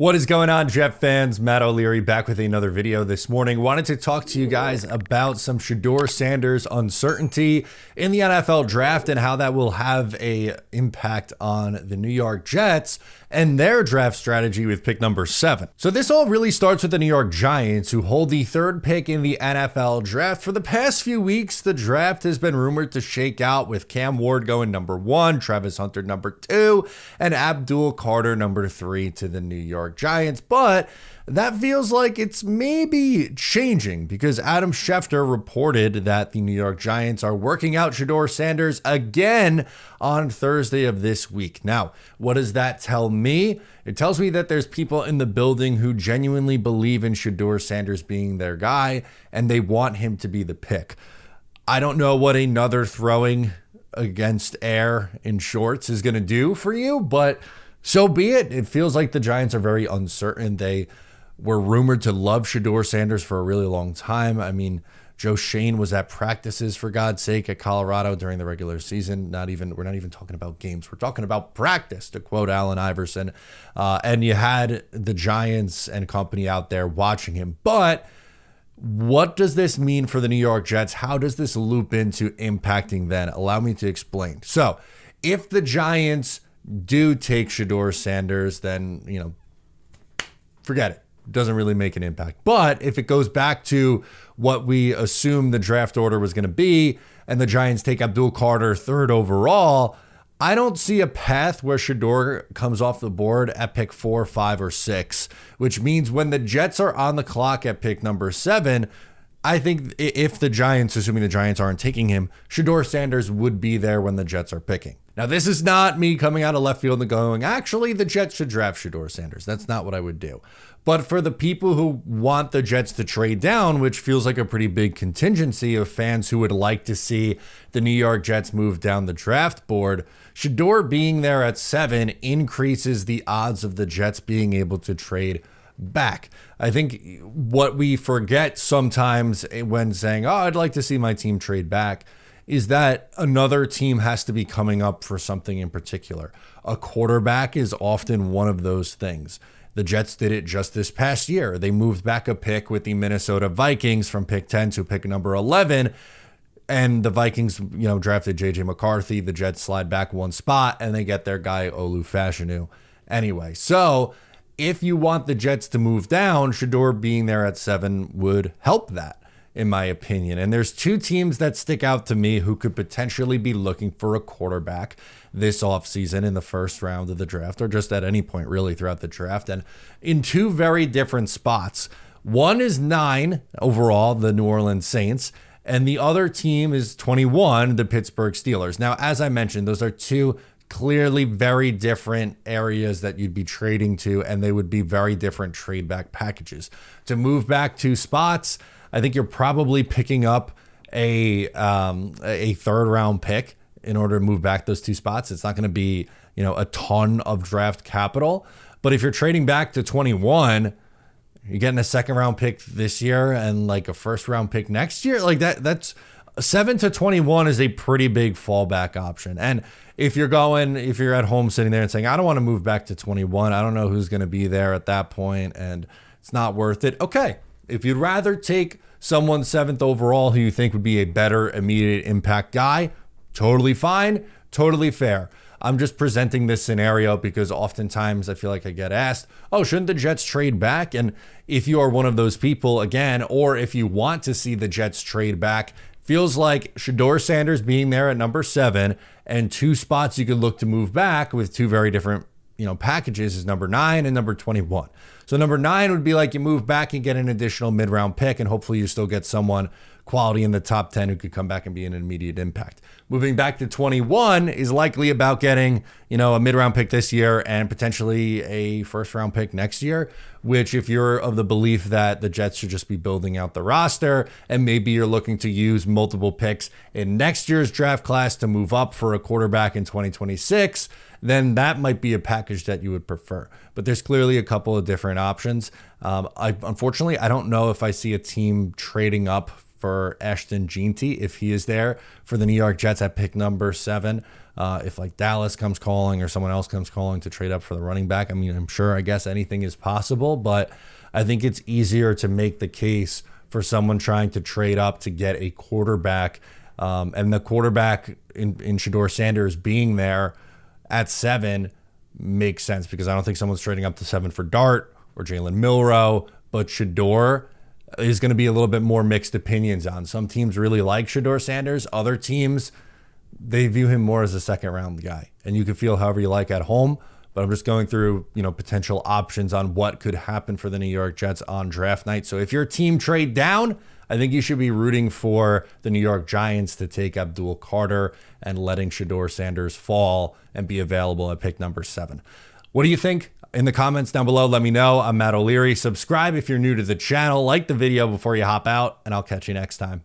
What is going on, Jet fans? Matt O'Leary back with another video this morning. Wanted to talk to you guys about some Shedeur Sanders uncertainty in the NFL draft and how that will have a impact on the New York Jets and their draft strategy with pick number 7. So this all really starts with the New York Giants, who hold the 3rd pick in the NFL draft. For the past few weeks, the draft has been rumored to shake out with Cam Ward going number 1, Travis Hunter number 2, and Abdul Carter number 3 to the New York Giants. But that feels like it's maybe changing because Adam Schefter reported that the New York Giants are working out Shedeur Sanders again on Thursday of this week. Now, what does that tell me? It tells me that there's people in the building who genuinely believe in Shedeur Sanders being their guy and they want him to be the pick. I don't know what another throwing against air in shorts is going to do for you, but so be it. It feels like the Giants are very uncertain. They were rumored to love Shedeur Sanders for a really long time. I mean, Joe Shane was at practices, for God's sake, at Colorado during the regular season. We're not even talking about games. We're talking about practice, to quote Allen Iverson. And you had the Giants and company out there watching him. But what does this mean for the New York Jets? How does this loop into impacting then? Allow me to explain. So if the Giants do take Shedeur Sanders, then, forget it. It doesn't really make an impact. But if it goes back to what we assume the draft order was going to be, and the Giants take Abdul Carter 3rd overall, I don't see a path where Shedeur comes off the board at pick 4, 5, or 6, which means when the Jets are on the clock at pick number 7, I think if the Giants, assuming the Giants aren't taking him, Shedeur Sanders would be there when the Jets are picking. Now, this is not me coming out of left field and going, actually, the Jets should draft Shedeur Sanders. That's not what I would do. But for the people who want the Jets to trade down, which feels like a pretty big contingency of fans who would like to see the New York Jets move down the draft board, Shedeur being there at 7 increases the odds of the Jets being able to trade back. I think what we forget sometimes when saying, I'd like to see my team trade back, is that another team has to be coming up for something in particular. A quarterback is often one of those things. The Jets did it just this past year. They moved back a pick with the Minnesota Vikings from pick 10 to pick number 11. And the Vikings, drafted J.J. McCarthy. The Jets slide back one spot and they get their guy, Olu Fashanu. Anyway, so if you want the Jets to move down, Shedeur being there at 7 would help that, in my opinion. And there's 2 teams that stick out to me who could potentially be looking for a quarterback this offseason in the first round of the draft, or just at any point really throughout the draft, and in 2 very different spots. One is 9 overall, the New Orleans Saints, and the other team is 21, the Pittsburgh Steelers. Now, as I mentioned, those are 2 clearly very different areas that you'd be trading to, and they would be very different trade back packages. To move back 2 spots, I think you're probably picking up a 3rd round pick in order to move back those 2 spots. It's not going to be, a ton of draft capital. But if you're trading back to 21, you're getting a 2nd round pick this year and like a 1st round pick next year. Like that's 7 to 21 is a pretty big fallback option. And if you're at home sitting there and saying, I don't want to move back to 21, I don't know who's going to be there at that point and it's not worth it. Okay. If you'd rather take someone 7th overall who you think would be a better immediate impact guy, totally fine, totally fair. I'm just presenting this scenario because oftentimes I feel like I get asked, shouldn't the Jets trade back? And if you are one of those people, again, or if you want to see the Jets trade back, feels like Shedeur Sanders being there at number 7 and 2 spots you could look to move back with 2 very different packages is number 9 and number 21. So number 9 would be like you move back and get an additional mid-round pick, and hopefully you still get someone quality in the top 10 who could come back and be an immediate impact. Moving back to 21 is likely about getting, a mid-round pick this year and potentially a 1st round pick next year, which if you're of the belief that the Jets should just be building out the roster and maybe you're looking to use multiple picks in next year's draft class to move up for a quarterback in 2026, then that might be a package that you would prefer. But there's clearly a couple of different options. Unfortunately, I don't know if I see a team trading up for Ashton Jeanty if he is there for the New York Jets at pick number 7. If like Dallas comes calling or someone else comes calling to trade up for the running back, I mean, I'm sure, I guess anything is possible, but I think it's easier to make the case for someone trying to trade up to get a quarterback. And the quarterback in Shedeur Sanders being there at 7 makes sense because I don't think someone's trading up to 7 for Dart or Jalen Milroe, but Shedeur is going to be a little bit more mixed opinions on. Some teams really like Shedeur Sanders. Other teams, they view him more as a second-round guy. And you can feel however you like at home, but I'm just going through, potential options on what could happen for the New York Jets on draft night. So if your team trade down, I think you should be rooting for the New York Giants to take Abdul Carter and letting Shedeur Sanders fall and be available at pick number 7. What do you think? In the comments down below, let me know. I'm Matt O'Leary. Subscribe if you're new to the channel. Like the video before you hop out, and I'll catch you next time.